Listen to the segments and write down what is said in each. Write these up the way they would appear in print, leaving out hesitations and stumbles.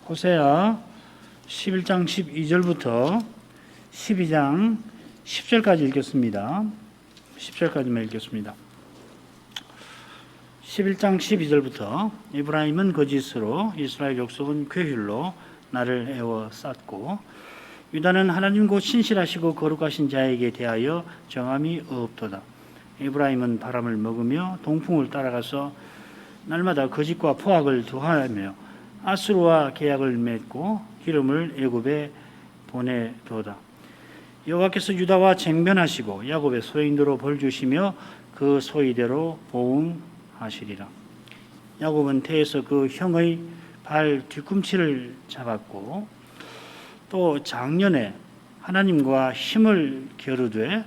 호세아 11장 12절부터 12장 10절까지 읽겠습니다. 10절까지만 읽겠습니다. 11장 12절부터 에브라임은 거짓으로 이스라엘 족속은 괴휼로 나를 애워쌌고 유다는 하나님 곧 신실하시고 거룩하신 자에게 대하여 정함이 없도다. 에브라임은 바람을 먹으며 동풍을 따라가서 날마다 거짓과 포악을 더하며 아수르와 계약을 맺고 기름을 애굽에 보내도다. 여호와께서 유다와 쟁변하시고 야곱의 소인대로 벌 주시며 그 소이대로 보응하시리라. 야곱은 태에서 그 형의 발 뒤꿈치를 잡았고 또 작년에 하나님과 힘을 겨루되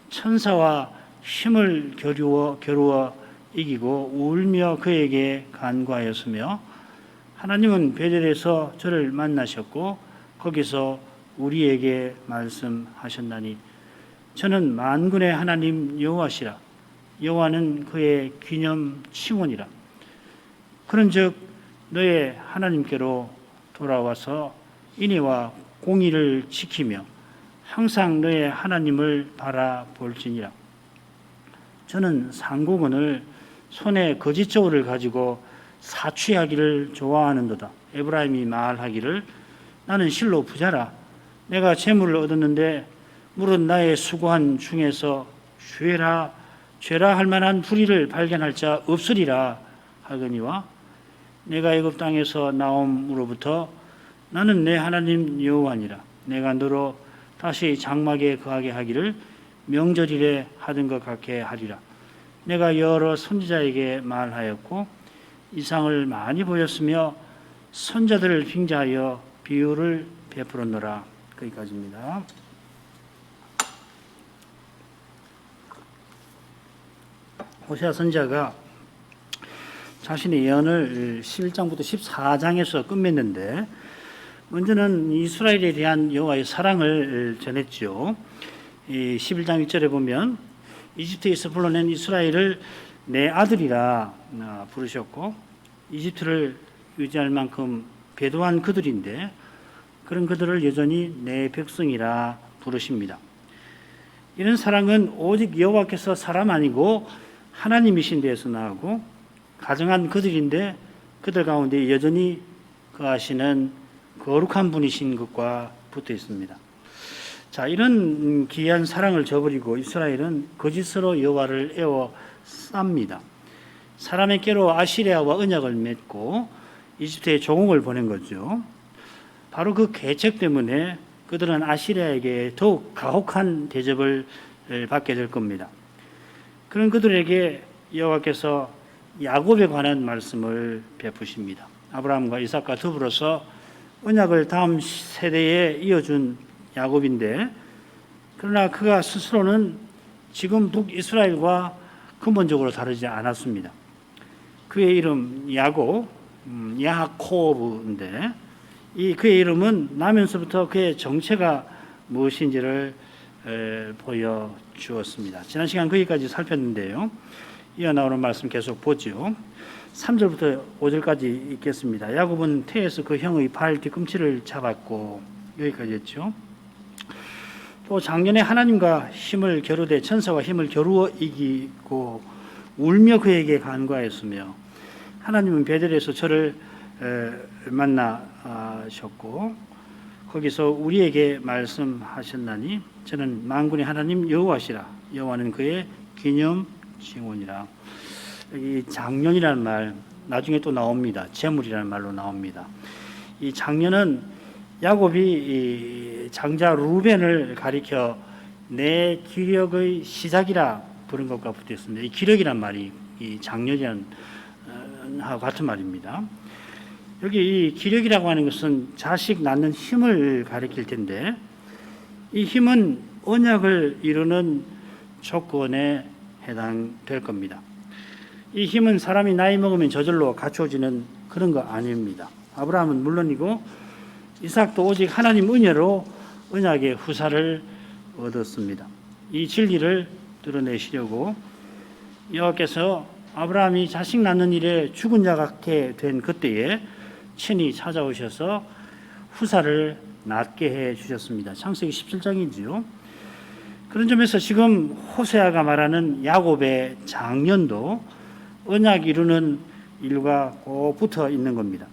천사와 힘을 겨루어 이기고 울며 그에게 간구하였으며 하나님은 베델에서 저를 만나셨고 거기서 우리에게 말씀하셨나니 저는 만군의 하나님 여호와시라. 여호와는 그의 기념 칭언이라. 그런즉 너의 하나님께로 돌아와서 인애와 공의를 지키며 항상 너의 하나님을 바라볼지니라. 저는 상고건을 손에 거짓 저울을 가지고 사취하기를 좋아하는도다. 에브라임이 말하기를 나는 실로 부자라. 내가 재물을 얻었는데 물은 나의 수고한 중에서 죄라 할 만한 불의를 발견할 자 없으리라 하거니와 내가 애굽 땅에서 나옴으로부터 나는 내 하나님 여호와니라. 내가 너로 다시 장막에 거하게 하기를 명절일에 하던 것 같게 하리라. 내가 여러 선지자에게 말하였고 이상을 많이 보였으며 선자들을 빙자하여 비유를 베풀었노라. 거기까지입니다. 호세아 선지자가 자신의 예언을 11장부터 14장에서 끝맺는데 먼저는 이스라엘에 대한 여호와의 사랑을 전했죠. 11장 1절에 보면 이집트에서 불러낸 이스라엘을 내 아들이라 부르셨고 이집트를 유지할 만큼 배도한 그들인데 그런 그들을 여전히 내 백성이라 부르십니다. 이런 사랑은 오직 여호와께서 사람 아니고 하나님이신 데에서 나오고 가정한 그들인데 그들 가운데 여전히 거하시는 거룩한 분이신 것과 붙어 있습니다. 자, 이런 귀한 사랑을 저버리고 이스라엘은 거짓으로 여호와를 애워쌉니다. 사람의 꾀로 아시리아와 언약을 맺고 이집트에 종국을 보낸 거죠. 바로 그 계책 때문에 그들은 아시리아에게 더욱 가혹한 대접을 받게 될 겁니다. 그런 그들에게 여호와께서 야곱에 관한 말씀을 베푸십니다. 아브라함과 이삭과 더불어서 언약을 다음 세대에 이어준 야곱인데 그러나 그가 스스로는 지금 북이스라엘과 근본적으로 다르지 않았습니다. 그의 이름 야코브인데 이 그의 이름은 나면서부터 그의 정체가 무엇인지를 보여주었습니다. 지난 시간 거기까지 살폈는데요. 이어 나오는 말씀 계속 보죠. 3절부터 5절까지 읽겠습니다. 야곱은 태에서 그 형의 발 뒤꿈치를 잡았고 여기까지 했죠. 또 작년에 하나님과 힘을 겨루되 천사와 힘을 겨루어 이기고 울며 그에게 간구하였으며 하나님은 베델에서 저를 만나셨고 거기서 우리에게 말씀하셨나니 저는 만군의 하나님 여호와시라. 여호와는 그의 기념 칭언이라. 여기 작년이라는 말 나중에 또 나옵니다. 재물이라는 말로 나옵니다. 이 작년은 야곱이 장자 루벤을 가리켜 내 기력의 시작이라 부른 것과 붙어 있습니다. 이 기력이란 말이 이 작년이라는 하고 같은 말입니다. 여기 이 기력이라고 하는 것은 자식 낳는 힘을 가리킬 텐데 이 힘은 언약을 이루는 조건에 해당될 겁니다. 이 힘은 사람이 나이 먹으면 저절로 갖춰지는 그런 거 아닙니다. 아브라함은 물론이고 이삭도 오직 하나님 은혜로 언약의 후사를 얻었습니다. 이 진리를 드러내시려고 여호와께서 아브라함이 자식 낳는 일에 죽은 자 같게 된 그때에 친히 찾아오셔서 후사를 낫게 해 주셨습니다. 창세기 17장이지요. 그런 점에서 지금 호세아가 말하는 야곱의 장년도 언약 이루는 일과 꼭 붙어 있는 겁니다.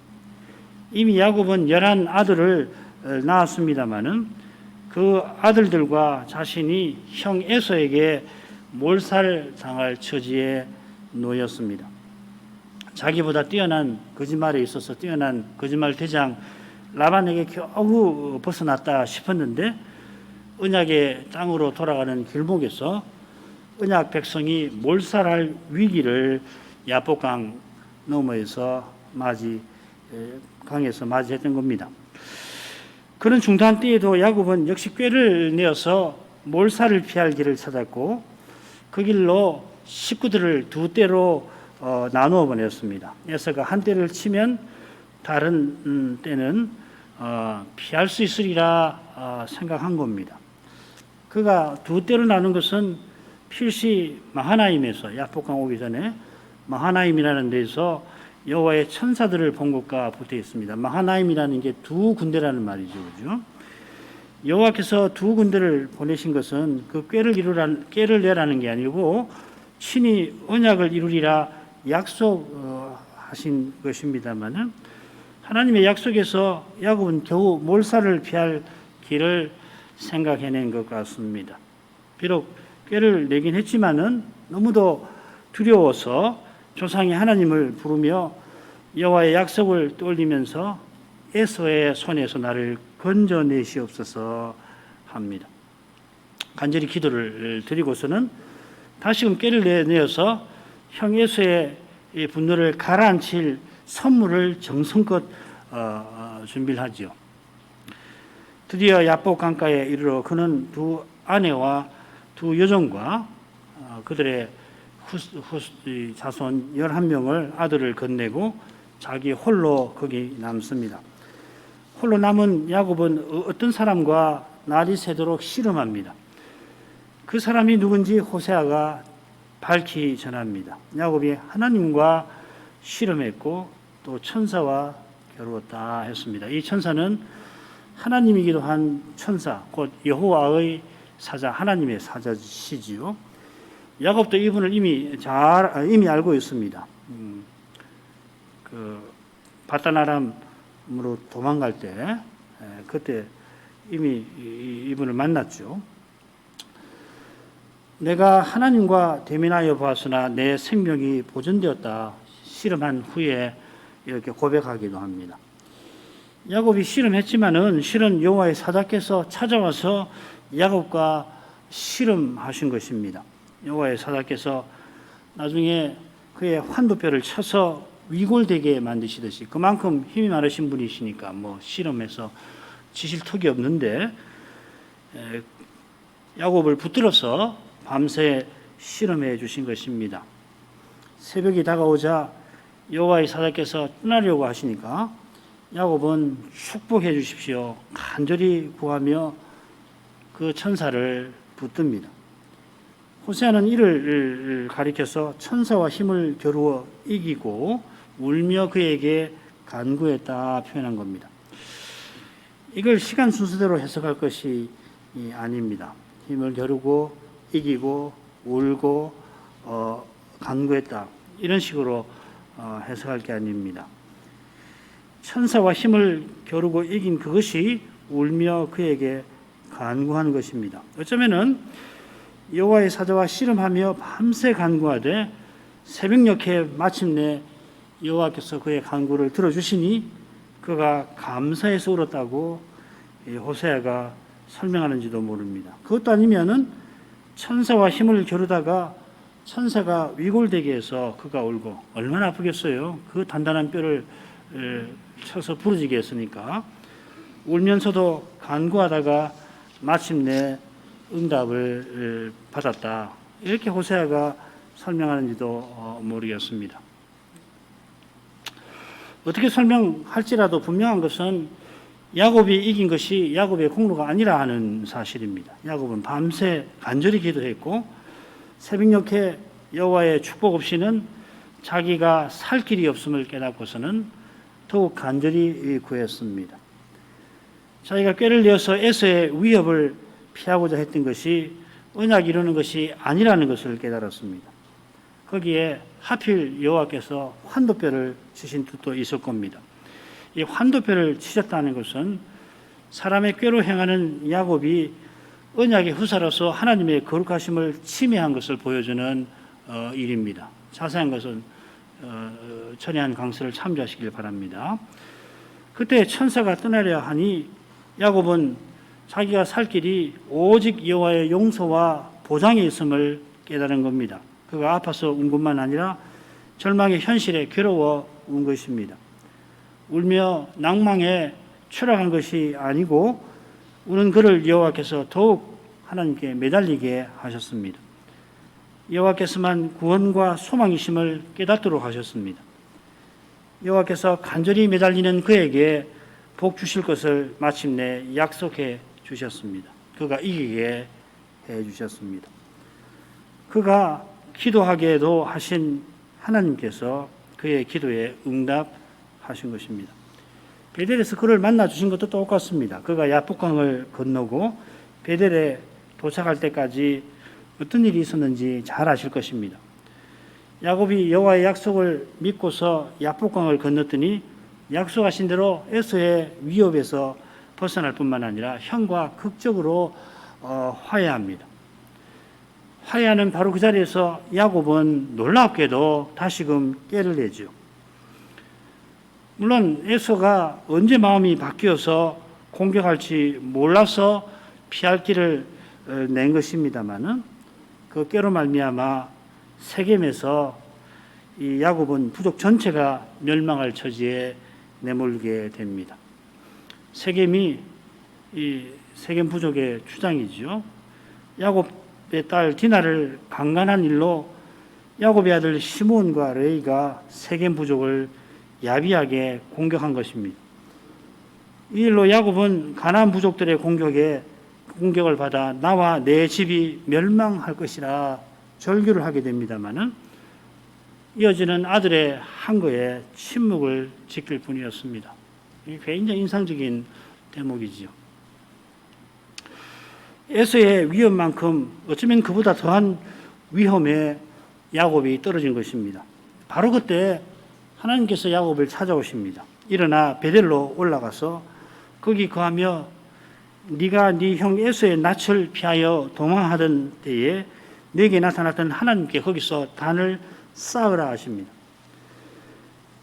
이미 야곱은 11 아들을 낳았습니다마는 그 아들들과 자신이 형 에서에게 몰살당할 처지에 놓였습니다. 자기보다 뛰어난 거짓말에 있어서 뛰어난 거짓말 대장 라반에게 겨우 벗어났다 싶었는데 언약의 땅으로 돌아가는 길목에서 언약 백성이 몰살할 위기를 야복강 너머에서 강에서 맞이했던 겁니다. 그런 중단 때에도 야곱은 역시 꾀를 내어서 몰살을 피할 길을 찾았고 그 길로 식구들을 두 때로 나누어 보냈습니다. 에서가 한 때를 치면 다른 때는 피할 수 있으리라 생각한 겁니다. 그가 두 때로 나눈 것은 필시 마하나임에서 야복강 오기 전에 마하나임이라는 데서 여호와의 천사들을 본 것과 붙어 있습니다. 마하나임이라는 게 두 군대라는 말이죠, 그죠? 여호와께서 두 군대를 보내신 것은 그 꾀를 내라는 게 아니고 친히 언약을 이루리라 약속하신 것입니다만은 하나님의 약속에서 야곱은 겨우 몰살을 피할 길을 생각해낸 것 같습니다. 비록 꾀를 내긴 했지만은 너무도 두려워서 조상이 하나님을 부르며 여호와의 약속을 떠올리면서 에서의 손에서 나를 건져내시옵소서 합니다. 간절히 기도를 드리고서는 다시금 꾀를 내어서 형 에서의 분노를 가라앉힐 선물을 정성껏 준비를 하지요. 드디어 야복 강가에 이르러 그는 두 아내와 두 여종과 그들의 자손 11명을 아들을 건네고 자기 홀로 거기 남습니다. 홀로 남은 야곱은 어떤 사람과 날이 새도록 씨름합니다. 그 사람이 누군지 호세아가 밝히 전합니다. 야곱이 하나님과 씨름했고 또 천사와 겨루었다 했습니다. 이 천사는 하나님이기도 한 천사, 곧 여호와의 사자, 하나님의 사자시지요. 야곱도 이분을 이미 알고 있습니다. 그 바다나람으로 도망갈 때 그때 이미 이분을 만났죠. 내가 하나님과 대면하여 보았으나 내 생명이 보존되었다. 씨름한 후에 이렇게 고백하기도 합니다. 야곱이 씨름했지만은 실은 여호와의 사자께서 찾아와서 야곱과 씨름하신 것입니다. 여호와의 사자께서 나중에 그의 환도뼈를 쳐서 위골되게 만드시듯이 그만큼 힘이 많으신 분이시니까 씨름해서 지실 턱이 없는데 야곱을 붙들어서 밤새 씨름해 주신 것입니다. 새벽이 다가오자 여호와의 사자께서 떠나려고 하시니까 야곱은 축복해 주십시오. 간절히 구하며 그 천사를 붙듭니다. 호세아는 이를 가리켜서 천사와 힘을 겨루어 이기고 울며 그에게 간구했다 표현한 겁니다. 이걸 시간 순서대로 해석할 것이 아닙니다. 힘을 겨루고 이기고 울고 간구했다 이런 식으로 해석할 게 아닙니다. 천사와 힘을 겨루고 이긴 그것이 울며 그에게 간구한 것입니다. 어쩌면은 여호와의 사자와 씨름하며 밤새 간구하되 새벽녘에 마침내 여호와께서 그의 간구를 들어주시니 그가 감사해서 울었다고 호세아가 설명하는지도 모릅니다. 그것도 아니면은 천사와 힘을 겨루다가 천사가 위골되게 해서 그가 울고 얼마나 아프겠어요. 그 단단한 뼈를 쳐서 부러지게 했으니까 울면서도 간구하다가 마침내 응답을 받았다. 이렇게 호세아가 설명하는지도 모르겠습니다. 어떻게 설명할지라도 분명한 것은 야곱이 이긴 것이 야곱의 공로가 아니라 하는 사실입니다. 야곱은 밤새 간절히 기도했고 새벽녘에 여호와의 축복 없이는 자기가 살 길이 없음을 깨닫고서는 더욱 간절히 구했습니다. 자기가 꾀를 내어서 에서의 위협을 피하고자 했던 것이 언약 이루는 것이 아니라는 것을 깨달았습니다. 거기에 하필 여호와께서 환도뼈를 치신 뜻도 있을 겁니다. 이 환도뼈를 치셨다는 것은 사람의 꾀로 행하는 야곱이 언약의 후사로서 하나님의 거룩하심을 침해한 것을 보여주는 일입니다. 자세한 것은 전에한 강서를 참조하시길 바랍니다. 그때 천사가 떠나려 하니 야곱은 자기가 살 길이 오직 여호와의 용서와 보장에 있음을 깨달은 겁니다. 그가 아파서 운 것만 아니라 절망의 현실에 괴로워 운 것입니다. 울며 낭망에 추락한 것이 아니고 우는 그를 여호와께서 더욱 하나님께 매달리게 하셨습니다. 여호와께서만 구원과 소망이심을 깨닫도록 하셨습니다. 여호와께서 간절히 매달리는 그에게 복 주실 것을 마침내 약속해 주셨습니다. 그가 이기게 해 주셨습니다. 그가 기도하게도 하신 하나님께서 그의 기도에 응답하신 것입니다. 베델에서 그를 만나 주신 것도 똑같습니다. 그가 야복강을 건너고 베델에 도착할 때까지 어떤 일이 있었는지 잘 아실 것입니다. 야곱이 여호와의 약속을 믿고서 야복강을 건넜더니 약속하신 대로 에서의 위협에서 벗어날 뿐만 아니라 형과 극적으로 화해합니다. 화해하는 바로 그 자리에서 야곱은 놀랍게도 다시금 꾀를 내죠. 물론 에서가 언제 마음이 바뀌어서 공격할지 몰라서 피할 길을 낸 것입니다마는 그 꾀로 말미암아 세겜에서 이 야곱은 부족 전체가 멸망할 처지에 내몰게 됩니다. 세겜이 이 세겜 부족의 주장이죠. 야곱의 딸 디나를 강간한 일로 야곱의 아들 시므온과 레이가 세겜 부족을 야비하게 공격한 것입니다. 이 일로 야곱은 가나안 부족들의 공격을 받아 나와 내 집이 멸망할 것이라 절규를 하게 됩니다마는 이어지는 아들의 한거에 침묵을 지킬 뿐이었습니다. 이게 굉장히 인상적인 대목이지요. 에서의 위험만큼 어쩌면 그보다 더한 위험에 야곱이 떨어진 것입니다. 바로 그때 하나님께서 야곱을 찾아오십니다. 일어나 베델로 올라가서 거기 거하며 네가 네 형 에서의 낯을 피하여 도망하던 때에 네게 나타났던 하나님께 거기서 단을 쌓으라 하십니다.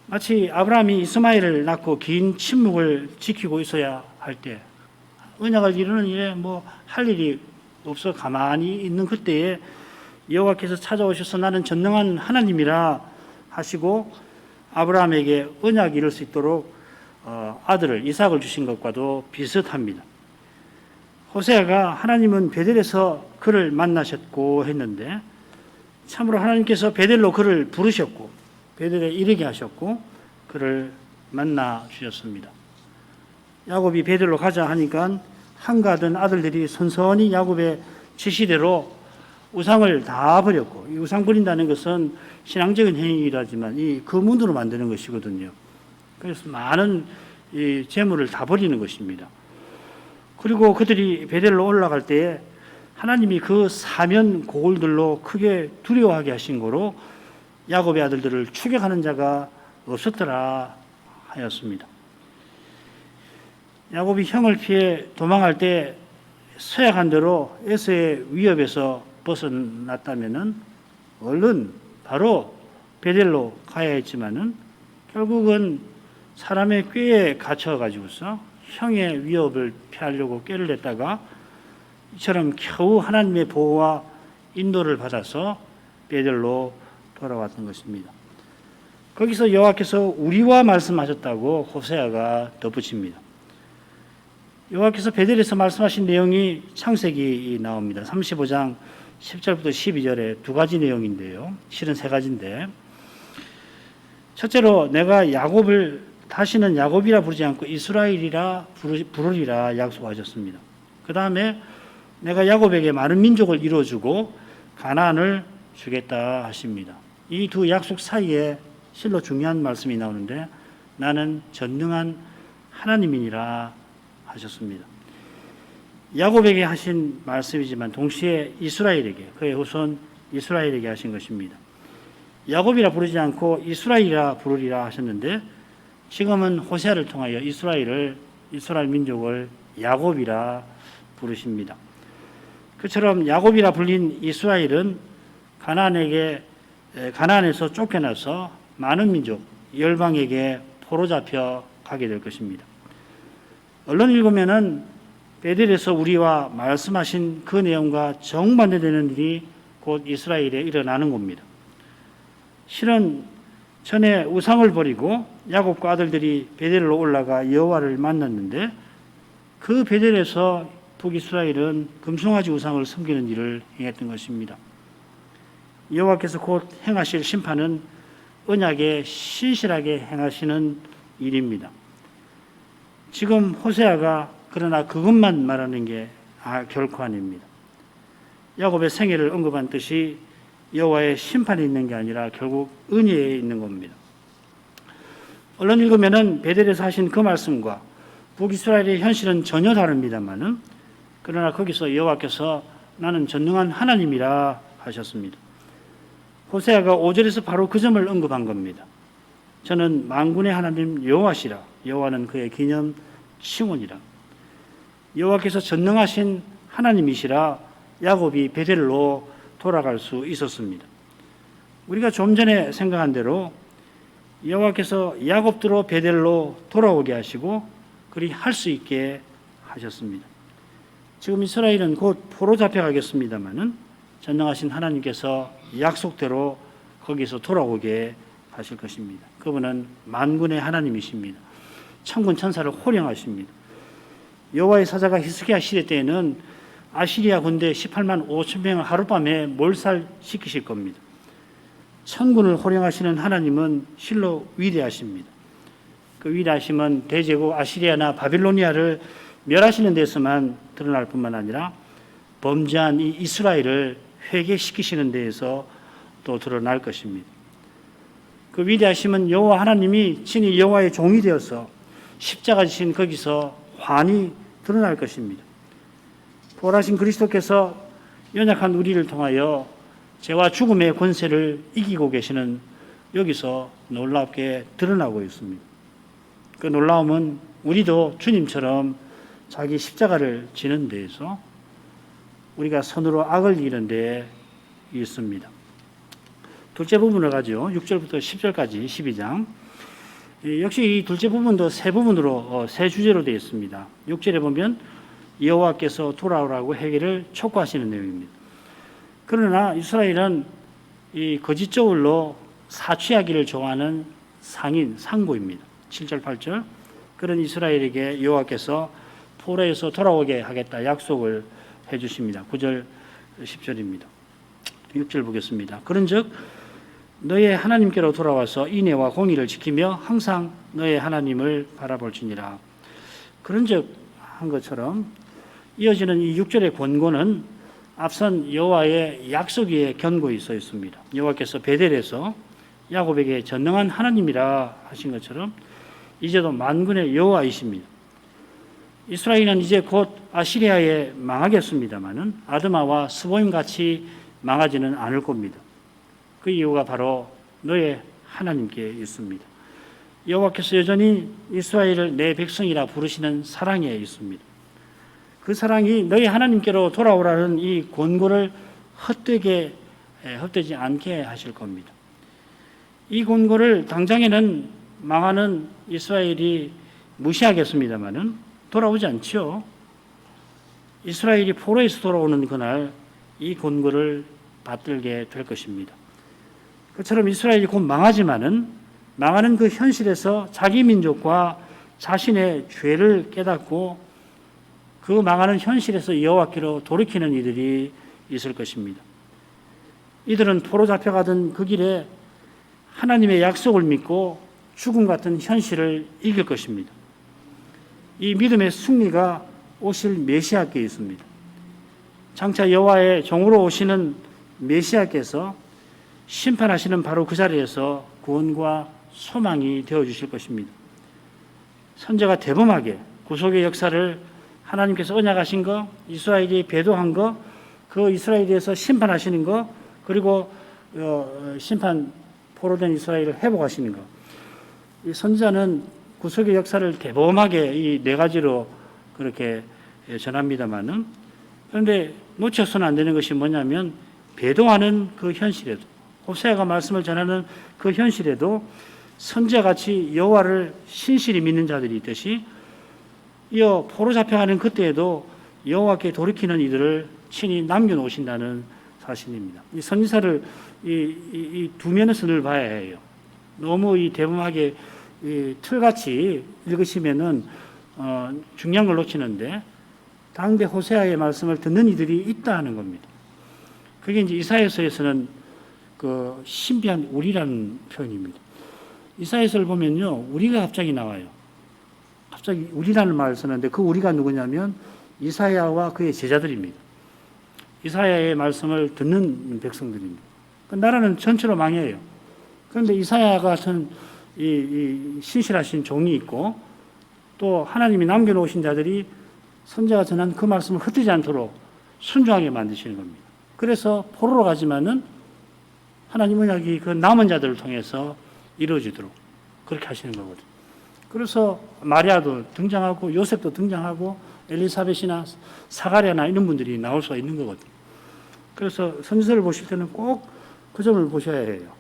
마치 아브라함이 이스마엘을 낳고 긴 침묵을 지키고 있어야 할 때, 언약을 이루는 일에 할 일이 없어 가만히 있는 그때에 여호와께서 찾아오셔서 나는 전능한 하나님이라 하시고 아브라함에게 언약을 이룰 수 있도록 아들을 이삭을 주신 것과도 비슷합니다. 호세아가 하나님은 베델에서 그를 만나셨고 했는데 참으로 하나님께서 베델로 그를 부르셨고 베델에 이르게 하셨고 그를 만나 주셨습니다. 야곱이 베델로 가자 하니까 한가하던 아들들이 선선히 야곱의 지시대로 우상을 다 버렸고, 이 우상 버린다는 것은 신앙적인 행위라지만 이 금문으로 만드는 것이거든요. 그래서 많은 이 재물을 다 버리는 것입니다. 그리고 그들이 베델로 올라갈 때에 하나님이 그 사면 고울들로 크게 두려워하게 하신 거로 야곱의 아들들을 추격하는 자가 없었더라 하였습니다. 야곱이 형을 피해 도망할 때 서약한 대로 에서의 위협에서 벗어났다면은 얼른 바로 베델로 가야 했지만은 결국은 사람의 꾀에 갇혀가지고서 형의 위협을 피하려고 꾀를 냈다가 이처럼 겨우 하나님의 보호와 인도를 받아서 베델로 돌아왔던 것입니다. 거기서 여호와께서 우리와 말씀하셨다고 호세아가 덧붙입니다. 여호와께서 베델에서 말씀하신 내용이 창세기 나옵니다. 35장 10절부터 12절에 두 가지 내용인데요. 실은 세 가지인데, 첫째로 내가 야곱을 다시는 야곱이라 부르지 않고 이스라엘이라 부르리라 약속하셨습니다. 그 다음에 내가 야곱에게 많은 민족을 이루어주고 가나안을 주겠다 하십니다. 이 두 약속 사이에 실로 중요한 말씀이 나오는데 나는 전능한 하나님이니라 하셨습니다. 야곱에게 하신 말씀이지만 동시에 이스라엘에게, 그의 후손 이스라엘에게 하신 것입니다. 야곱이라 부르지 않고 이스라엘이라 부르리라 하셨는데 지금은 호세아를 통하여 이스라엘 민족을 야곱이라 부르십니다. 그처럼 야곱이라 불린 이스라엘은 가나안에서 쫓겨나서 많은 민족, 열방에게 포로 잡혀 가게 될 것입니다. 얼른 읽으면은 베델에서 우리와 말씀하신 그 내용과 정반대되는 일이 곧 이스라엘에 일어나는 겁니다. 실은 전에 우상을 버리고 야곱과 아들들이 베델로 올라가 여호와를 만났는데 그 베델에서 북이스라엘은 금송아지 우상을 섬기는 일을 행했던 것입니다. 여호와께서 곧 행하실 심판은 언약에 신실하게 행하시는 일입니다. 지금 호세아가 그러나 그것만 말하는 게 결코 아닙니다. 야곱의 생애를 언급한 뜻이 여호와의 심판이 있는 게 아니라 결국 은혜에 있는 겁니다. 얼른 읽으면은 베델에서 하신 그 말씀과 북이스라엘의 현실은 전혀 다릅니다만은 그러나 거기서 여호와께서 나는 전능한 하나님이라 하셨습니다. 호세아가 5절에서 바로 그 점을 언급한 겁니다. 저는 만군의 하나님 여호와시라. 여호와는 그의 기념 칭언이라. 여호와께서 전능하신 하나님이시라 야곱이 베델로 돌아갈 수 있었습니다. 우리가 좀 전에 생각한 대로 여호와께서 야곱들로 베델로 돌아오게 하시고 그리 할 수 있게 하셨습니다. 지금 이스라엘은 곧 포로 잡혀가겠습니다마는 전능하신 하나님께서 약속대로 거기서 돌아오게 하실 것입니다. 그분은 만군의 하나님이십니다. 천군 천사를 호령하십니다. 여호와의 사자가 히스기야 시대 때에는 아시리아 군대 18만 5천 명을 하룻밤에 몰살시키실 겁니다. 천군을 호령하시는 하나님은 실로 위대하십니다. 그 위대하심은 대제국 아시리아나 바빌로니아를 멸하시는 데서만 드러날 뿐만 아니라 범죄한 이 이스라엘을 회개시키시는 데에서 또 드러날 것입니다. 그 위대하심은 여호와 하나님이 친히 여호와의 종이 되어서 십자가 지신 거기서 환히 드러날 것입니다. 부활하신 그리스도께서 연약한 우리를 통하여 죄와 죽음의 권세를 이기고 계시는 여기서 놀랍게 드러나고 있습니다. 그 놀라움은 우리도 주님처럼 자기 십자가를 지는 데에서 우리가 선으로 악을 이기는 데에 있습니다. 둘째 부분을 가지고 6절부터 10절까지 12장. 역시 이 둘째 부분도 세 부분으로 세 주제로 되어 있습니다. 6절에 보면 여호와께서 돌아오라고 회개를 촉구하시는 내용입니다. 그러나 이스라엘은 이 거짓 저울로 사취하기를 좋아하는 상고입니다. 7절 8절. 그런 이스라엘에게 여호와께서 포로에서 돌아오게 하겠다 약속을 해 주십니다. 9절 10절입니다. 6절 보겠습니다. 그런즉 너의 하나님께로 돌아와서 인애와 공의를 지키며 항상 너의 하나님을 바라볼지니라. 그런즉 한 것처럼 이어지는 이 6절의 권고는 앞선 여호와의 약속 위에 견고히 써 있습니다. 여호와께서 베델에서 야곱에게 전능한 하나님이라 하신 것처럼 이제도 만군의 여호와이십니다. 이스라엘은 이제 곧 아시리아에 망하겠습니다마는 아드마와 스보임 같이 망하지는 않을 겁니다. 그 이유가 바로 너의 하나님께 있습니다. 여호와께서 여전히 이스라엘을 내 백성이라 부르시는 사랑에 있습니다. 그 사랑이 너희 하나님께로 돌아오라는 이 권고를 헛되지 않게 하실 겁니다. 이 권고를 당장에는 망하는 이스라엘이 무시하겠습니다마는 돌아오지 않죠. 이스라엘이 포로에서 돌아오는 그날 이 권고를 받들게 될 것입니다. 그처럼 이스라엘이 곧 망하지만은 망하는 그 현실에서 자기 민족과 자신의 죄를 깨닫고 그 망하는 현실에서 여호와께로 돌이키는 이들이 있을 것입니다. 이들은 포로 잡혀가던 그 길에 하나님의 약속을 믿고 죽음 같은 현실을 이길 것입니다. 이 믿음의 승리가 오실 메시아께 있습니다. 장차 여호와의 종으로 오시는 메시아께서 심판하시는 바로 그 자리에서 구원과 소망이 되어주실 것입니다. 선지자가 대범하게 구속의 역사를 하나님께서 언약하신 거, 이스라엘이 배도한 거, 그 이스라엘에 대해서 심판하시는 거, 그리고 심판 포로된 이스라엘을 회복하시는 거. 이 선지자는 구속의 역사를 대범하게 이 네 가지로 그렇게 전합니다만은, 그런데 놓쳐서는 안 되는 것이 뭐냐면 배도하는 그 현실에도, 호세아가 말씀을 전하는 그 현실에도 선지자같이 여호와를 신실히 믿는 자들이 있듯이 이어 포로 잡혀가는 그때에도 여호와께 돌이키는 이들을 친히 남겨놓으신다는 사실입니다. 이 선지자를 이 두 면에서 늘 봐야 해요. 너무 이 대범하게 이 틀같이 읽으시면은 중요한 걸 놓치는데, 당대 호세아의 말씀을 듣는 이들이 있다 하는 겁니다. 그게 이제 이사야서에서는 그 신비한 우리라는 표현입니다. 이사야서를 보면요, 우리가 갑자기 나와요. 갑자기 우리라는 말을 쓰는데 그 우리가 누구냐면 이사야와 그의 제자들입니다. 이사야의 말씀을 듣는 백성들입니다. 그 나라는 전체로 망해요. 그런데 이사야 같은 이 신실하신 종이 있고 또 하나님이 남겨놓으신 자들이 선지자가 전한 그 말씀을 흩뜨지 않도록 순종하게 만드시는 겁니다. 그래서 포로로 가지만은 하나님 언약이 그 남은 자들을 통해서 이루어지도록 그렇게 하시는 거거든요. 그래서 마리아도 등장하고 요셉도 등장하고 엘리사벳이나 사가랴나 이런 분들이 나올 수가 있는 거거든요. 그래서 선지서를 보실 때는 꼭 그 점을 보셔야 해요.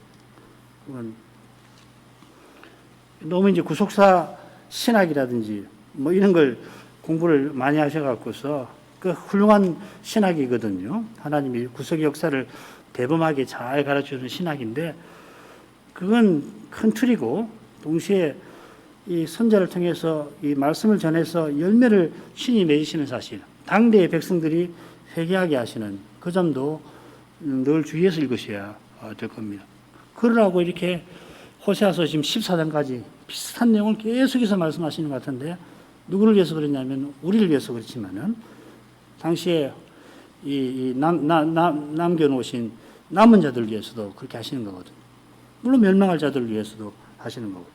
너무 이제 구속사 신학이라든지 뭐 이런 걸 공부를 많이 하셔갖고서 그 훌륭한 신학이거든요. 하나님이 구속의 역사를 대범하게 잘 가르쳐주는 신학인데, 그건 큰 틀이고 동시에 이 선자를 통해서 이 말씀을 전해서 열매를 신이 맺으시는 사실, 당대의 백성들이 회개하게 하시는 그 점도 늘 주의해서 읽으셔야 될 겁니다. 그러라고 이렇게 호세아서 지금 14장까지 비슷한 내용을 계속해서 말씀하시는 것 같은데, 누구를 위해서 그랬냐면 우리를 위해서 그렇지만은 당시에 남겨놓으신 남은 자들을 위해서도 그렇게 하시는 거거든요. 물론 멸망할 자들을 위해서도 하시는 거고.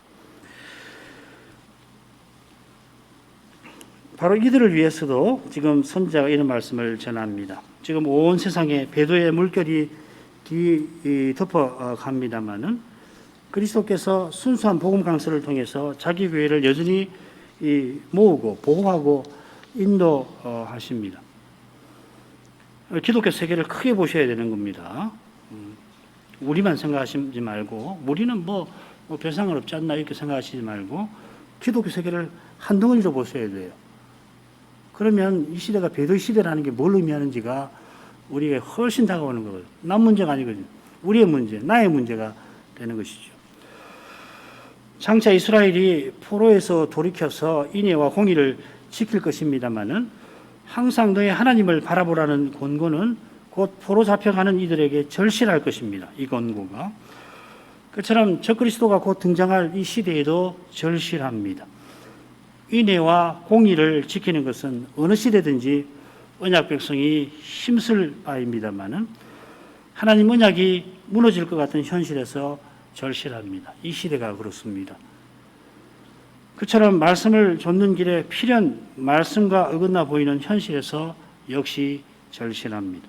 바로 이들을 위해서도 지금 선지자가 이런 말씀을 전합니다. 지금 온 세상에 배도의 물결이 덮어갑니다마는 그리스도께서 순수한 복음 강서를 통해서 자기 교회를 여전히 모으고 보호하고 인도하십니다. 기독교 세계를 크게 보셔야 되는 겁니다. 우리만 생각하시지 말고, 우리는 뭐 별 상관없지 않나 이렇게 생각하시지 말고 기독교 세계를 한 덩어리로 보셔야 돼요. 그러면 이 시대가 배도의 시대라는 게 뭘 의미하는지가 우리에게 훨씬 다가오는 거거든요. 남 문제가 아니거든요. 우리의 문제, 나의 문제가 되는 것이죠. 장차 이스라엘이 포로에서 돌이켜서 인애와 공의를 지킬 것입니다마는 항상 너의 하나님을 바라보라는 권고는 곧 포로 잡혀가는 이들에게 절실할 것입니다. 이 권고가. 그처럼 적그리스도가 곧 등장할 이 시대에도 절실합니다. 인애와 공의를 지키는 것은 어느 시대든지 언약 백성이 힘쓸 바입니다마는 하나님 언약이 무너질 것 같은 현실에서 절실합니다. 이 시대가 그렇습니다. 그처럼 말씀을 좇는 길에 필연 말씀과 어긋나 보이는 현실에서 역시 절실합니다.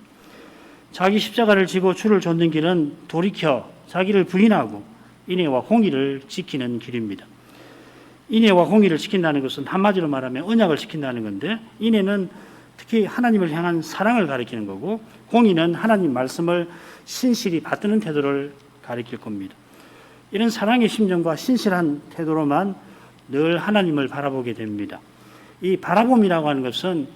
자기 십자가를 지고 주를 좇는 길은 돌이켜 자기를 부인하고 인애와 공의를 지키는 길입니다. 인애와 공의를 지킨다는 것은 한마디로 말하면 언약을 지킨다는 건데, 인애는 특히 하나님을 향한 사랑을 가리키는 거고, 공의는 하나님 말씀을 신실히 받드는 태도를 가리킬 겁니다. 이런 사랑의 심정과 신실한 태도로만 늘 하나님을 바라보게 됩니다. 이 바라봄이라고 하는 것은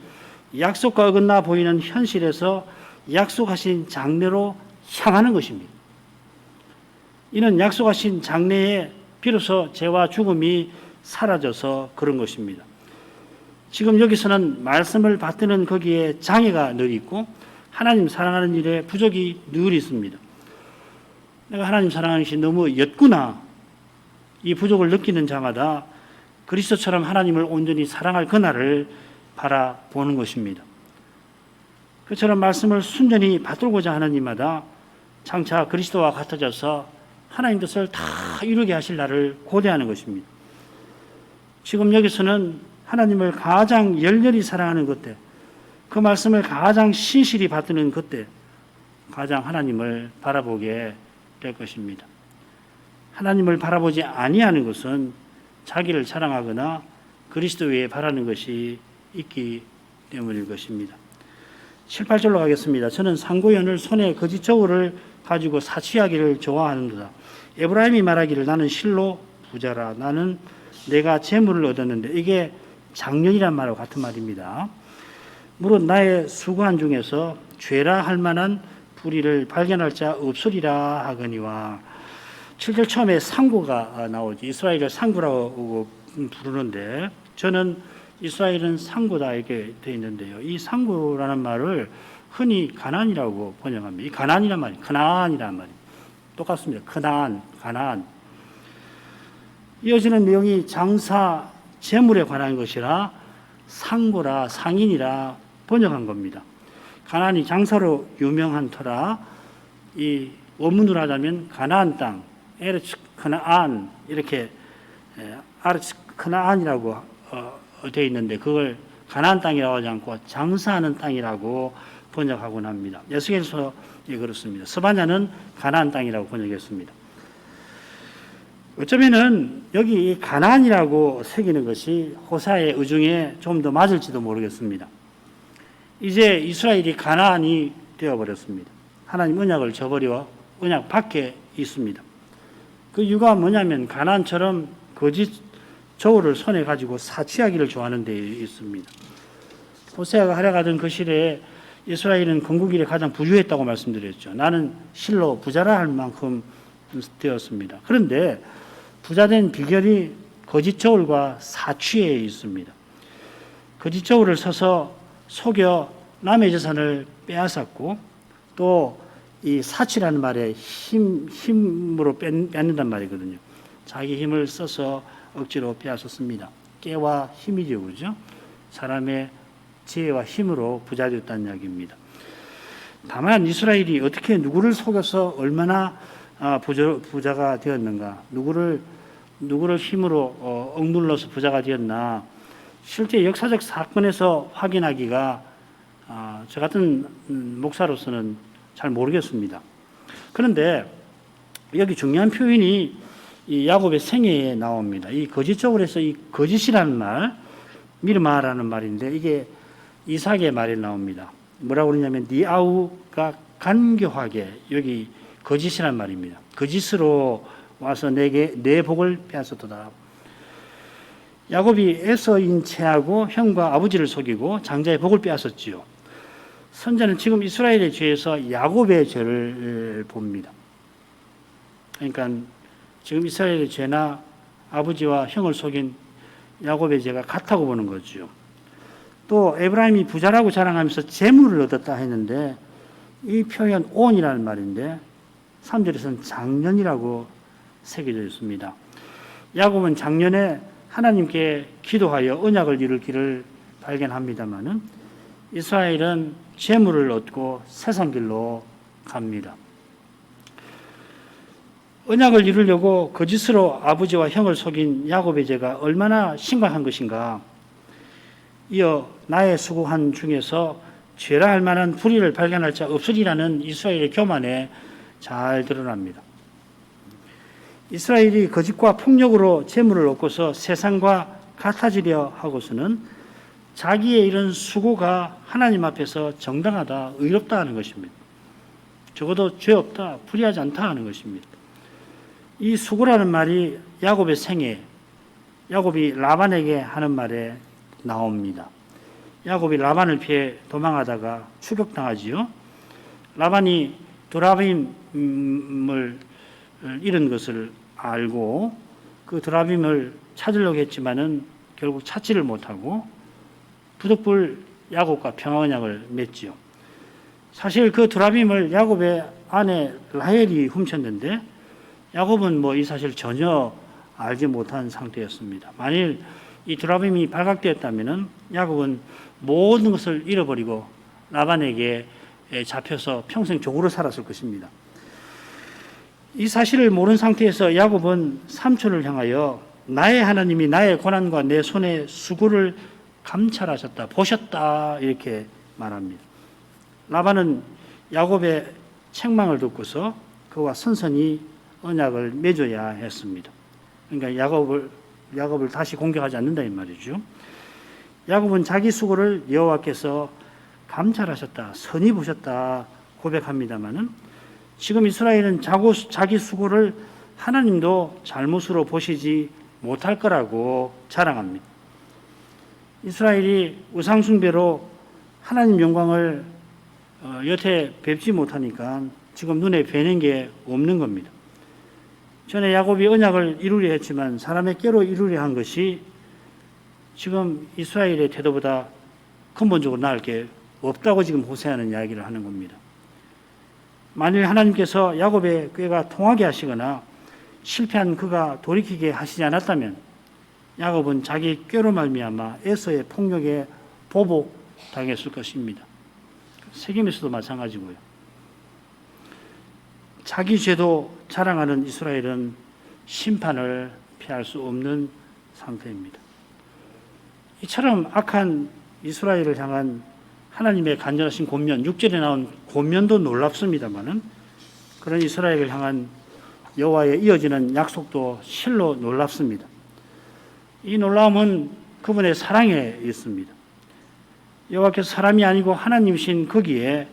약속과 어긋나 보이는 현실에서 약속하신 장래로 향하는 것입니다. 이는 약속하신 장래에 비로소 죄와 죽음이 사라져서 그런 것입니다. 지금 여기서는 말씀을 받드는 거기에 장애가 늘 있고 하나님 사랑하는 일에 부족이 늘 있습니다. 내가 하나님 사랑하는 것이 너무 옅구나. 이 부족을 느끼는 자마다 그리스도처럼 하나님을 온전히 사랑할 그날을 바라보는 것입니다. 그처럼 말씀을 순전히 받들고자 하는 이마다 장차 그리스도와 같아져서 하나님 뜻을 다 이루게 하실 날을 고대하는 것입니다. 지금 여기서는 하나님을 가장 열렬히 사랑하는 그때, 그 말씀을 가장 신실히 받드는 그때 가장 하나님을 바라보게 될 것입니다. 하나님을 바라보지 아니하는 것은 자기를 자랑하거나 그리스도에 바라는 것이 있기 때문일 것입니다. 7, 8절로 가겠습니다. 저는 상고연을 손에 거짓 저울을 가지고 사취하기를 좋아하는도다. 에브라임이 말하기를 나는 실로 부자라. 나는 내가 재물을 얻었는데, 이게 작년이란 말과 같은 말입니다. 물론 나의 수고한 중에서 죄라 할 만한 불의를 발견할 자 없으리라 하거니와. 7절 처음에 상고가 나오지. 이스라엘을 상고라고 부르는데, 저는 이스라엘은 상고다 이렇게 되어 있는데요. 이 상고라는 말을 흔히 가나안이라고 번역합니다. 이 가나안이란 말이 크나안이란 말이 똑같습니다. 크나안, 가나안. 이어지는 내용이 장사, 재물에 관한 것이라 상고라, 상인이라 번역한 겁니다. 가나안이 장사로 유명한 터라 이 원문으로 하자면 가나안 땅, 에르츠 크나안 이렇게 아르츠 크나안이라고 되어 있는데 그걸 가나안 땅이라고 하지 않고 장사하는 땅이라고 번역하곤 합니다. 에스겔서 그렇습니다. 스바냐는 가나안 땅이라고 번역했습니다. 어쩌면은 여기 가나안이라고 새기는 것이 호사의 의중에 좀 더 맞을지도 모르겠습니다. 이제 이스라엘이 가나안이 되어버렸습니다. 하나님 언약을 저버려 언약 밖에 있습니다. 그 이유가 뭐냐면 가나안처럼 거짓 저울을 손에 가지고 사취하기를 좋아하는 데 있습니다. 호세아가 활약하던 그 시대에 이스라엘은 건국 이래 가장 부유했다고 말씀드렸죠. 나는 실로 부자라 할 만큼 되었습니다. 그런데 부자된 비결이 거짓 저울과 사취에 있습니다. 거짓 저울을 서서 속여 남의 재산을 빼앗았고 또 이 사취라는 말에 힘으로 뺏는단 말이거든요. 자기 힘을 써서 억지로 빼앗았습니다. 깨와 힘이죠, 그죠? 사람의 지혜와 힘으로 부자 되었다는 이야기입니다. 다만 이스라엘이 어떻게 누구를 속여서 얼마나 부자가 되었는가, 누구를 힘으로 억눌러서 부자가 되었나, 실제 역사적 사건에서 확인하기가 저 같은 목사로서는 잘 모르겠습니다. 그런데 여기 중요한 표현이 이 야곱의 생애에 나옵니다. 이 거짓적으로 해서 이 거짓이라는 말, 미르마라는 말인데 이게 이삭의 말에 나옵니다. 뭐라고 그러냐면 니아우가 간교하게, 여기 거짓이란 말입니다. 거짓으로 와서 내게 내 복을 빼앗았도다. 야곱이 에서인 채하고 형과 아버지를 속이고 장자의 복을 빼앗았지요. 선자는 지금 이스라엘의 죄에서 야곱의 죄를 봅니다. 그러니까 지금 이스라엘의 죄나 아버지와 형을 속인 야곱의 죄가 같다고 보는 거죠. 또 에브라임이 부자라고 자랑하면서 재물을 얻었다 했는데 이 표현 온이라는 말인데 3절에서는 작년이라고 새겨져 있습니다. 야곱은 작년에 하나님께 기도하여 언약을 이룰 길을 발견합니다마는 이스라엘은 재물을 얻고 세상 길로 갑니다. 언약을 이루려고 거짓으로 아버지와 형을 속인 야곱의 죄가 얼마나 심각한 것인가. 이어 나의 수고한 중에서 죄라 할 만한 불의를 발견할 자 없으리라는 이스라엘의 교만에 잘 드러납니다. 이스라엘이 거짓과 폭력으로 재물을 얻고서 세상과 같아지려 하고서는 자기의 이런 수고가 하나님 앞에서 정당하다, 의롭다 하는 것입니다. 적어도 죄 없다, 불의하지 않다 하는 것입니다. 이 수고라는 말이 야곱의 생애, 야곱이 라반에게 하는 말에 나옵니다. 야곱이 라반을 피해 도망하다가 추격당하지요. 라반이 드라빔을 잃은 것을 알고 그 드라빔을 찾으려고 했지만은 결국 찾지를 못하고 부득불 야곱과 평화언약을 맺지요. 사실 그 드라빔을 야곱의 아내 라헬이 훔쳤는데 야곱은 이 사실 전혀 알지 못한 상태였습니다. 만일 이 드라빔이 발각되었다면은 야곱은 모든 것을 잃어버리고 라반에게 잡혀서 평생 종으로 살았을 것입니다. 이 사실을 모르는 상태에서 야곱은 삼촌을 향하여 나의 하나님이 나의 고난과 내 손의 수고를 감찰하셨다, 보셨다 이렇게 말합니다. 라반은 야곱의 책망을 듣고서 그와 선선히 언약을 맺어야 했습니다. 그러니까 야곱을 다시 공격하지 않는다 이 말이죠. 야곱은 자기 수고를 여호와께서 감찰하셨다, 선히 보셨다 고백합니다마는 지금 이스라엘은 자기 수고를 하나님도 잘못으로 보시지 못할 거라고 자랑합니다. 이스라엘이 우상숭배로 하나님 영광을 여태 뵙지 못하니까 지금 눈에 뵈는 게 없는 겁니다. 전에 야곱이 언약을 이루려 했지만 사람의 꾀로 이루려 한 것이 지금 이스라엘의 태도보다 근본적으로 나을 게 없다고 지금 호세아는 이야기를 하는 겁니다. 만일 하나님께서 야곱의 꾀가 통하게 하시거나 실패한 그가 돌이키게 하시지 않았다면 야곱은 자기 꾀로 말미암아 에서의 폭력에 보복당했을 것입니다. 세겜에서도 마찬가지고요. 자기 죄도 자랑하는 이스라엘은 심판을 피할 수 없는 상태입니다. 이처럼 악한 이스라엘을 향한 하나님의 간절하신 권면, 6절에 나온 권면도 놀랍습니다마는 그런 이스라엘을 향한 여호와의 이어지는 약속도 실로 놀랍습니다. 이 놀라움은 그분의 사랑에 있습니다. 여호와께서 사람이 아니고 하나님이신 거기에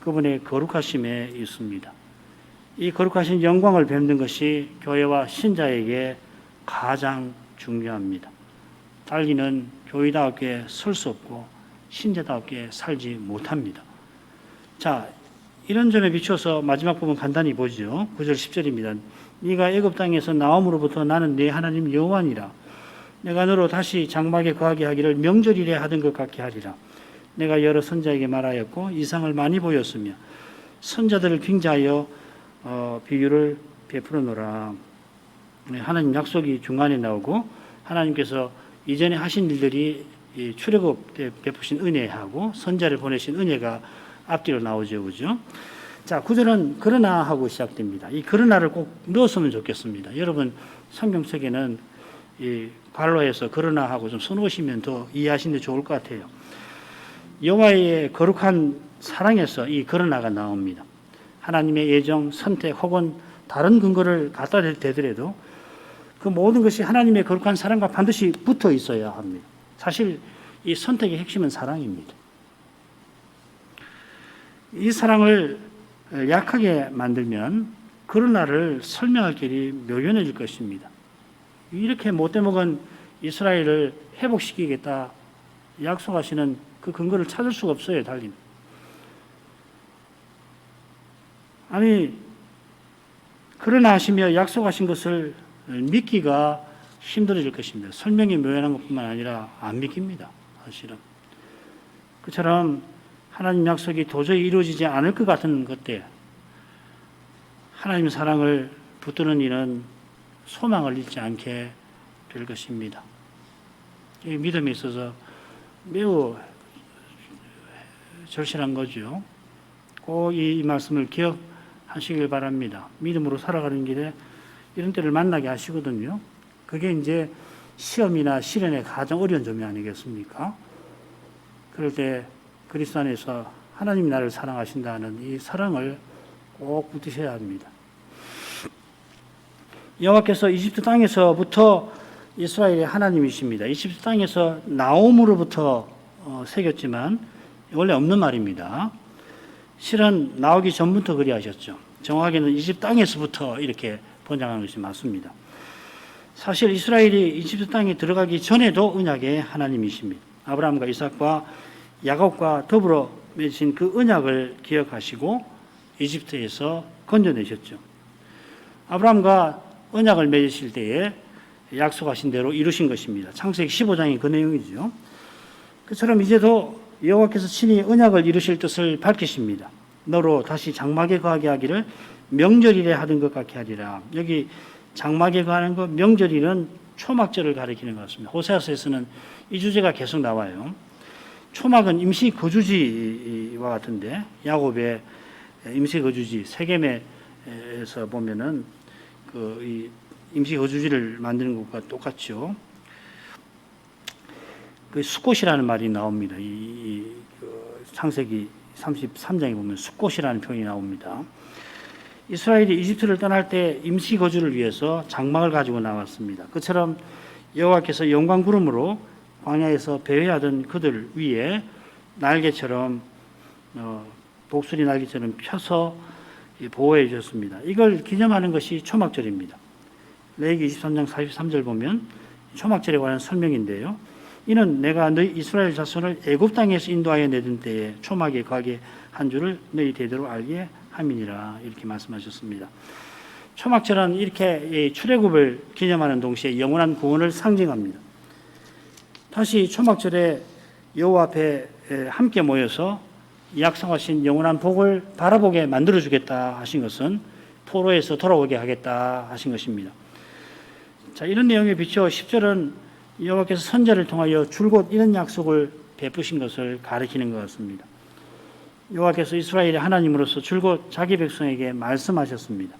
그분의 거룩하심에 있습니다. 이 거룩하신 영광을 뵙는 것이 교회와 신자에게 가장 중요합니다. 달리는 교회다웠게 설 수 없고 신자다웠게 살지 못합니다. 자, 이런 점에 비춰서 마지막 부분 간단히 보죠. 9절 10절입니다. 네가 애굽 땅에서 나옴으로부터 나는 네 하나님 여호와니라. 내가 너로 다시 장막에 거하게 하기를 명절이래 하던 것 같게 하리라. 내가 여러 선자에게 말하였고 이상을 많이 보였으며 선자들을 빙자하여 비유를 베풀어 놓으라. 하나님 약속이 중간에 나오고 하나님께서 이전에 하신 일들이 출애굽 때 베푸신 은혜하고 선자를 보내신 은혜가 앞뒤로 나오죠. 그죠? 자, 9절은 그러나 하고 시작됩니다. 이 그러나를 꼭 넣었으면 좋겠습니다. 여러분 성경 속에는 이 발로해서 그러나 하고 좀 써놓으시면 더 이해하시는 데 좋을 것 같아요. 여호와의 거룩한 사랑에서 이 그러나가 나옵니다. 하나님의 예정, 선택 혹은 다른 근거를 갖다 대더라도 그 모든 것이 하나님의 거룩한 사랑과 반드시 붙어 있어야 합니다. 사실 이 선택의 핵심은 사랑입니다. 이 사랑을 약하게 만들면 그러나를 설명할 길이 묘연해질 것입니다. 이렇게 못돼 먹은 이스라엘을 회복시키겠다 약속하시는 그 근거를 찾을 수가 없어요. 달리는. 아니 그러나 하시며 약속하신 것을 믿기가 힘들어질 것입니다. 설명이 묘연한 것뿐만 아니라 안 믿깁니다. 사실은. 그처럼 하나님 약속이 도저히 이루어지지 않을 것 같은 것때 하나님 사랑을 붙드는 이는 소망을 잃지 않게 될 것입니다. 이 믿음에 있어서 매우 절실한 거죠. 꼭 이 말씀을 기억하시길 바랍니다. 믿음으로 살아가는 길에 이런 때를 만나게 하시거든요. 그게 이제 시험이나 시련의 가장 어려운 점이 아니겠습니까? 그럴 때 그리스도 안에서 하나님이 나를 사랑하신다는 이 사랑을 꼭 붙드셔야 합니다. 여호와께서 이집트 땅에서부터 이스라엘의 하나님이십니다. 이집트 땅에서 나옴으로부터 새겼지만 원래 없는 말입니다. 실은 나오기 전부터 그리하셨죠. 정확하게는 이집트 땅에서부터 이렇게 번장하는 것이 맞습니다. 사실 이스라엘이 이집트 땅에 들어가기 전에도 언약의 하나님이십니다. 아브라함과 이삭과 야곱과 더불어 맺으신 그 언약을 기억하시고 이집트에서 건져내셨죠. 아브라함과 언약을 맺으실 때에 약속하신 대로 이루신 것입니다. 창세기 15장이 그 내용이죠. 그처럼 이제도 여호와께서 친히 언약을 이루실 뜻을 밝히십니다. 너로 다시 장막에 거하게 하기를 명절이래 하던 것 같게 하리라. 여기 장막에 거하는 것, 명절일은 초막절을 가리키는 것 같습니다. 호세아서에서는 이 주제가 계속 나와요. 초막은 임시 거주지와 같은데 야곱의 임시 거주지 세겜에서 보면은 이 임시 거주지를 만드는 것과 똑같죠. 그 숫곳이라는 말이 나옵니다. 창세기 33장에 보면 숫곳이라는 표현이 나옵니다. 이스라엘이 이집트를 떠날 때 임시 거주를 위해서 장막을 가지고 나왔습니다. 그처럼 여호와께서 영광 구름으로 광야에서 배회하던 그들 위에 날개처럼 독수리 날개처럼 펴서 보호해 주셨습니다. 이걸 기념하는 것이 초막절입니다. 레위기 23장 43절 보면 초막절에 관한 설명인데요. 이는 내가 너희 이스라엘 자손을 애굽 땅에서 인도하여 내던 때에 초막에 거하게 한 줄을 너희 대대로 알게 함이니라 이렇게 말씀하셨습니다. 초막절은 이렇게 출애굽을 기념하는 동시에 영원한 구원을 상징합니다. 다시 초막절에 여호와 앞에 함께 모여서 약속하신 영원한 복을 바라보게 만들어주겠다 하신 것은 포로에서 돌아오게 하겠다 하신 것입니다. 자, 이런 내용에 비추어 10절은 여호와께서 선지자를 통하여 줄곧 이런 약속을 베푸신 것을 가리키는 것 같습니다. 여호와께서 이스라엘의 하나님으로서 줄곧 자기 백성에게 말씀하셨습니다.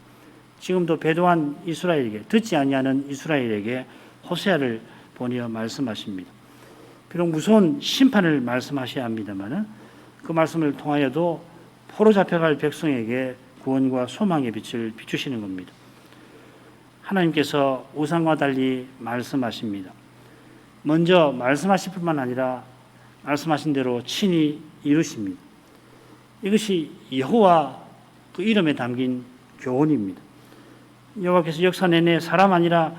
지금도 배도한 이스라엘에게, 듣지 아니하는 이스라엘에게 호세아를 보내어 말씀하십니다. 비록 무서운 심판을 말씀하셔야 합니다만 그 말씀을 통하여도 포로 잡혀갈 백성에게 구원과 소망의 빛을 비추시는 겁니다. 하나님께서 우상과 달리 말씀하십니다. 먼저 말씀하실 뿐만 아니라 말씀하신 대로 친히 이루십니다. 이것이 여호와 그 이름에 담긴 교훈입니다. 여호와께서 역사 내내 사람 아니라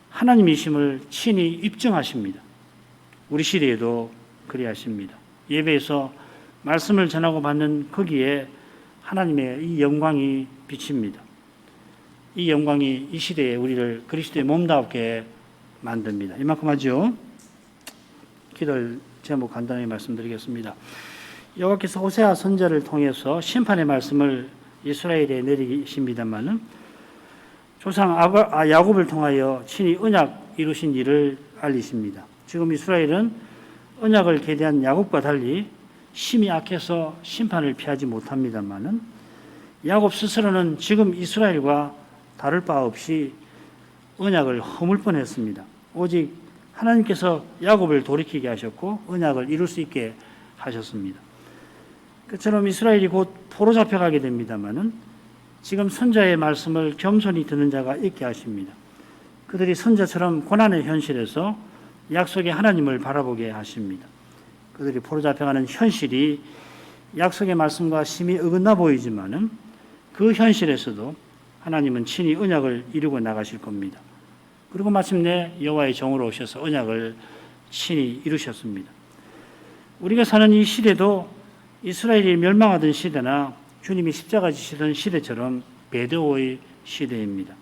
하나님이심을 친히 입증하십니다. 우리 시대에도 그리하십니다. 예배에서 말씀을 전하고 받는 거기에 하나님의 이 영광이 비칩니다. 이 영광이 이 시대에 우리를 그리스도의 몸답게 만듭니다. 이만큼 하죠. 기도를 제목 간단히 말씀드리겠습니다. 여호와께서 호세아 선지자를 통해서 심판의 말씀을 이스라엘에 내리십니다마는 조상 야곱을 통하여 친히 언약 이루신 일을 알리십니다. 지금 이스라엘은 언약을 계대한 야곱과 달리 심히 악해서 심판을 피하지 못합니다마는 야곱 스스로는 지금 이스라엘과 다를 바 없이 언약을 허물 뻔했습니다. 오직 하나님께서 야곱을 돌이키게 하셨고 언약을 이룰 수 있게 하셨습니다. 그처럼 이스라엘이 곧 포로 잡혀가게 됩니다마는 지금 선자의 말씀을 겸손히 듣는 자가 있게 하십니다. 그들이 선자처럼 고난의 현실에서 약속의 하나님을 바라보게 하십니다. 그들이 포로 잡혀가는 현실이 약속의 말씀과 심히 어긋나 보이지만은 그 현실에서도 하나님은 친히 언약을 이루고 나가실 겁니다. 그리고 마침내 여호와의 종으로 오셔서 언약을 친히 이루셨습니다. 우리가 사는 이 시대도 이스라엘이 멸망하던 시대나 주님이 십자가 지시던 시대처럼 배도의 시대입니다.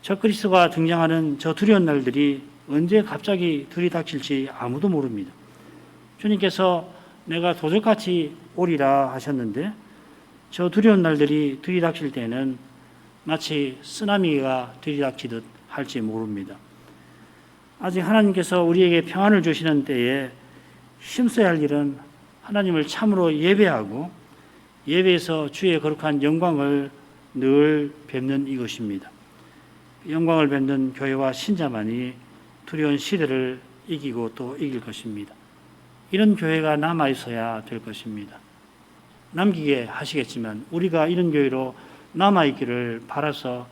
적그리스도가 등장하는 저 두려운 날들이 언제 갑자기 들이닥칠지 아무도 모릅니다. 주님께서 내가 도적같이 오리라 하셨는데 저 두려운 날들이 들이닥칠 때는 마치 쓰나미가 들이닥치듯 할지 모릅니다. 아직 하나님께서 우리에게 평안을 주시는 때에 힘써야 할 일은 하나님을 참으로 예배하고 예배에서 주의 거룩한 영광을 늘 뵙는 이것입니다. 영광을 뵙는 교회와 신자만이 두려운 시대를 이기고 또 이길 것입니다. 이런 교회가 남아 있어야 될 것입니다. 남기게 하시겠지만 우리가 이런 교회로 남아 있기를 바라서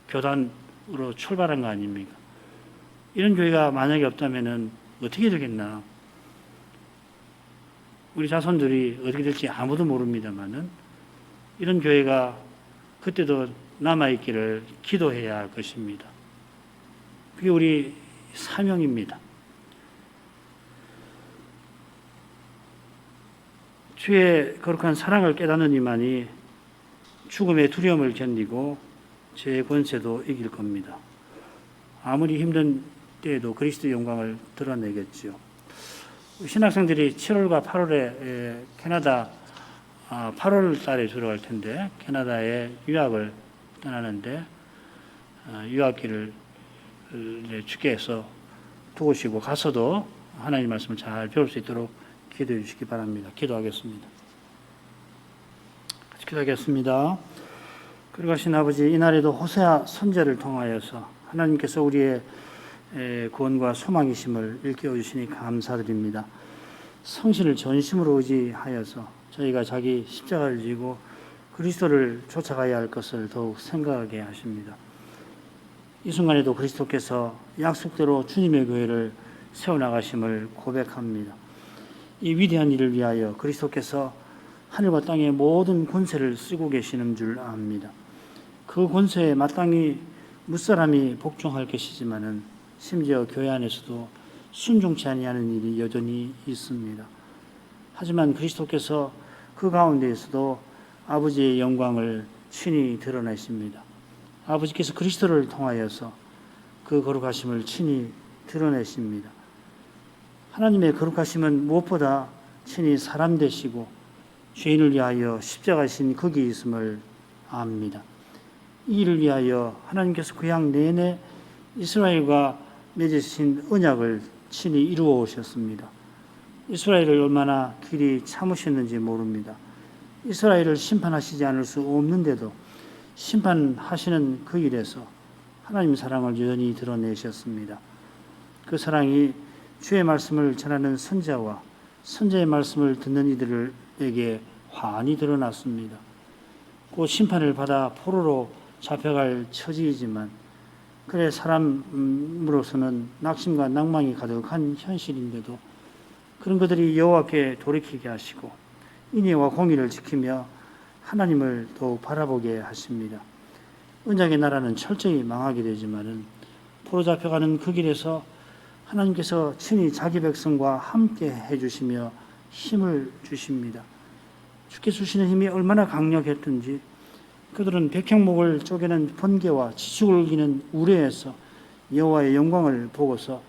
교단으로 출발한 거 아닙니까? 이런 교회가 만약에 없다면은 어떻게 되겠나? 우리 자손들이 어떻게 될지 아무도 모릅니다만은 이런 교회가 그때도 남아 있기를 기도해야 할 것입니다. 그게 우리 사명입니다. 주의 거룩한 사랑을 깨닫는 이만이 죽음의 두려움을 견디고 죄의 권세도 이길 겁니다. 아무리 힘든 때에도 그리스도의 영광을 드러내겠지요. 신학생들이 7월과 8월에 캐나다 8월 달에 들어갈 텐데 캐나다에 유학을 떠나는데 유학길을 주께 해서 두고시고 가서도 하나님 말씀을 잘 배울 수 있도록 기도해 주시기 바랍니다. 기도하겠습니다. 같이 기도하겠습니다. 그러하신 아버지, 이날에도 호세아 선지자를 통하여서 하나님께서 우리의 구원과 소망이심을 일깨워 주시니 감사드립니다. 성신을 전심으로 의지하여서 저희가 자기 십자가를 지고 그리스도를 쫓아가야 할 것을 더욱 생각하게 하십니다. 이 순간에도 그리스도께서 약속대로 주님의 교회를 세워나가심을 고백합니다. 이 위대한 일을 위하여 그리스도께서 하늘과 땅의 모든 권세를 쓰고 계시는 줄 압니다. 그 권세에 마땅히 무사람이 복종할 것이지만은 심지어 교회 안에서도 순종치 아니하는 일이 여전히 있습니다. 하지만 그리스도께서 그 가운데에서도 아버지의 영광을 친히 드러내십니다. 아버지께서 그리스도를 통하여서 그 거룩하심을 친히 드러내십니다. 하나님의 거룩하심은 무엇보다 친히 사람 되시고 죄인을 위하여 십자가신 거기 있음을 압니다. 이 일을 위하여 하나님께서 구약 내내 이스라엘과 맺으신 언약을 친히 이루어 오셨습니다. 이스라엘을 얼마나 길이 참으셨는지 모릅니다. 이스라엘을 심판하시지 않을 수 없는데도 심판하시는 그 일에서 하나님 사랑을 여전히 드러내셨습니다. 그 사랑이 주의 말씀을 전하는 선지자와 선지자의 말씀을 듣는 이들에게 환히 드러났습니다. 곧 심판을 받아 포로로 잡혀갈 처지이지만 그래 사람으로서는 낙심과 낭망이 가득한 현실인데도 그런 그들이 여호와께 돌이키게 하시고 인애와 공의를 지키며 하나님을 더욱 바라보게 하십니다. 언약의 나라는 철저히 망하게 되지만은 포로 잡혀가는 그 길에서 하나님께서 친히 자기 백성과 함께 해주시며 힘을 주십니다. 주께 주시는 힘이 얼마나 강력했든지 그들은 백향목을 쪼개는 번개와 지축을 이기는 우레에서 여호와의 영광을 보고서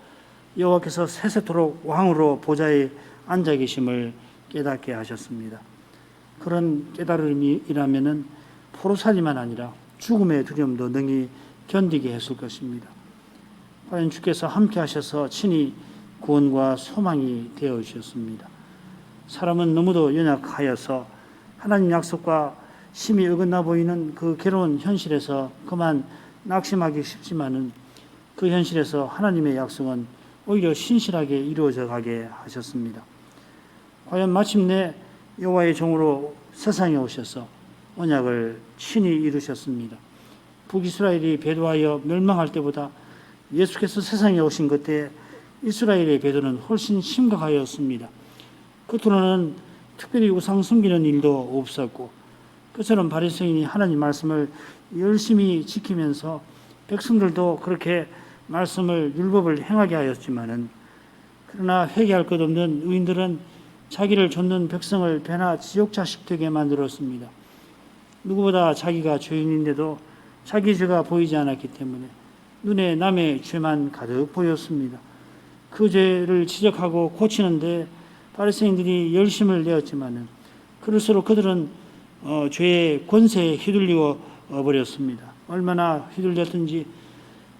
여호와께서 세세토록 왕으로 보좌에 앉아 계심을 깨닫게 하셨습니다. 그런 깨달음이라면은 포로살이만 아니라 죽음의 두려움도 능히 견디게 했을 것입니다. 과연 주께서 함께 하셔서 친히 구원과 소망이 되어 주셨습니다. 사람은 너무도 연약하여서 하나님 약속과 심히 어긋나 보이는 그 괴로운 현실에서 그만 낙심하기 쉽지만은 그 현실에서 하나님의 약속은 오히려 신실하게 이루어져 가게 하셨습니다. 과연 마침내 여호와의 종으로 세상에 오셔서 언약을 친히 이루셨습니다. 북이스라엘이 배도하여 멸망할 때보다 예수께서 세상에 오신 그때 이스라엘의 배도는 훨씬 심각하였습니다. 겉으로는 특별히 우상 숨기는 일도 없었고 그처럼 바리새인이 하나님 말씀을 열심히 지키면서 백성들도 그렇게 말씀을 율법을 행하게 하였지만은 그러나 회개할 것 없는 의인들은 자기를 좇는 백성을 배나 지옥 자식 되게 만들었습니다. 누구보다 자기가 죄인인데도 자기 죄가 보이지 않았기 때문에 눈에 남의 죄만 가득 보였습니다. 그 죄를 지적하고 고치는데 바리새인들이 열심을 내었지만은 그럴수록 그들은 죄의 권세에 휘둘려 버렸습니다. 얼마나 휘둘렸든지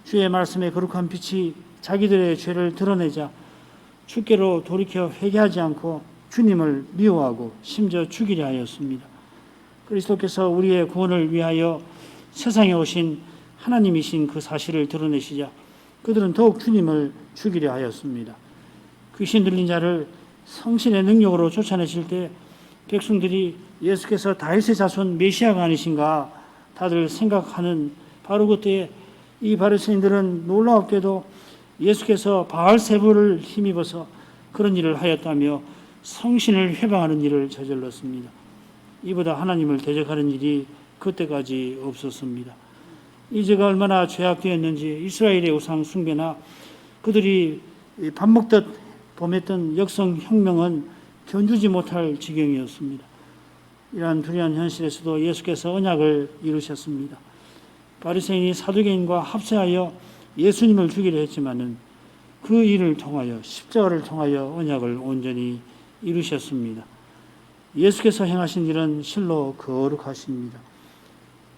주의 말씀의 거룩한 빛이 자기들의 죄를 드러내자 주께로 돌이켜 회개하지 않고 주님을 미워하고 심지어 죽이려 하였습니다. 그리스도께서 우리의 구원을 위하여 세상에 오신 하나님이신 그 사실을 드러내시자 그들은 더욱 주님을 죽이려 하였습니다. 귀신 들린 자를 성신의 능력으로 쫓아내실 때 백성들이 예수께서 다윗의 자손 메시아가 아니신가 다들 생각하는 바로 그때에 이 바리새인들은 놀라웠게도 예수께서 바알세불을 힘입어서 그런 일을 하였다며 성신을 회방하는 일을 저질렀습니다. 이보다 하나님을 대적하는 일이 그때까지 없었습니다. 이 죄가 얼마나 죄악되었는지 이스라엘의 우상 숭배나 그들이 밥 먹듯 범했던 역성혁명은 견주지 못할 지경이었습니다. 이러한 두려운 현실에서도 예수께서 언약을 이루셨습니다. 바리새인이 사두개인과 합세하여 예수님을 죽이려 했지만은 그 일을 통하여 십자가를 통하여 언약을 온전히 이루셨습니다. 예수께서 행하신 일은 실로 거룩하십니다.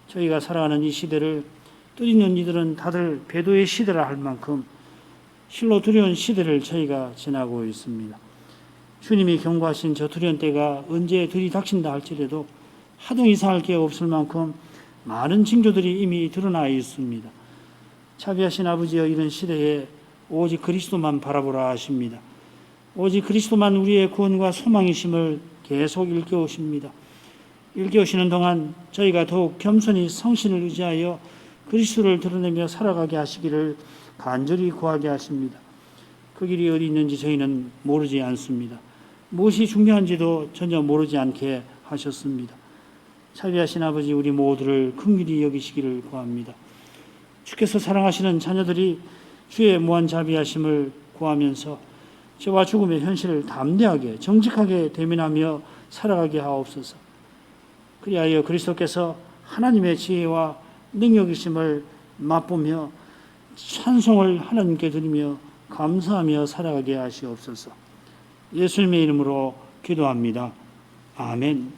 저희가 살아가는 이 시대를 뜻있는 이들은 다들 배도의 시대라 할 만큼 실로 두려운 시대를 저희가 지나고 있습니다. 주님이 경고하신 저 두려운 때가 언제 들이닥친다 할지라도 하등 이상할 게 없을 만큼 많은 징조들이 이미 드러나 있습니다. 자비하신 아버지여, 이런 시대에 오직 그리스도만 바라보라 하십니다. 오직 그리스도만 우리의 구원과 소망이심을 계속 일깨우십니다. 일깨우시는 동안 저희가 더욱 겸손히 성신을 의지하여 그리스도를 드러내며 살아가게 하시기를 간절히 구하게 하십니다. 그 길이 어디 있는지 저희는 모르지 않습니다. 무엇이 중요한지도 전혀 모르지 않게 하셨습니다. 자비하신 아버지, 우리 모두를 긍휼히 여기시기를 구합니다. 주께서 사랑하시는 자녀들이 주의 무한 자비하심을 구하면서 죄와 죽음의 현실을 담대하게 정직하게 대면하며 살아가게 하옵소서. 그리하여 그리스도께서 하나님의 지혜와 능력이심을 맛보며 찬송을 하나님께 드리며 감사하며 살아가게 하시옵소서. 예수님의 이름으로 기도합니다. 아멘.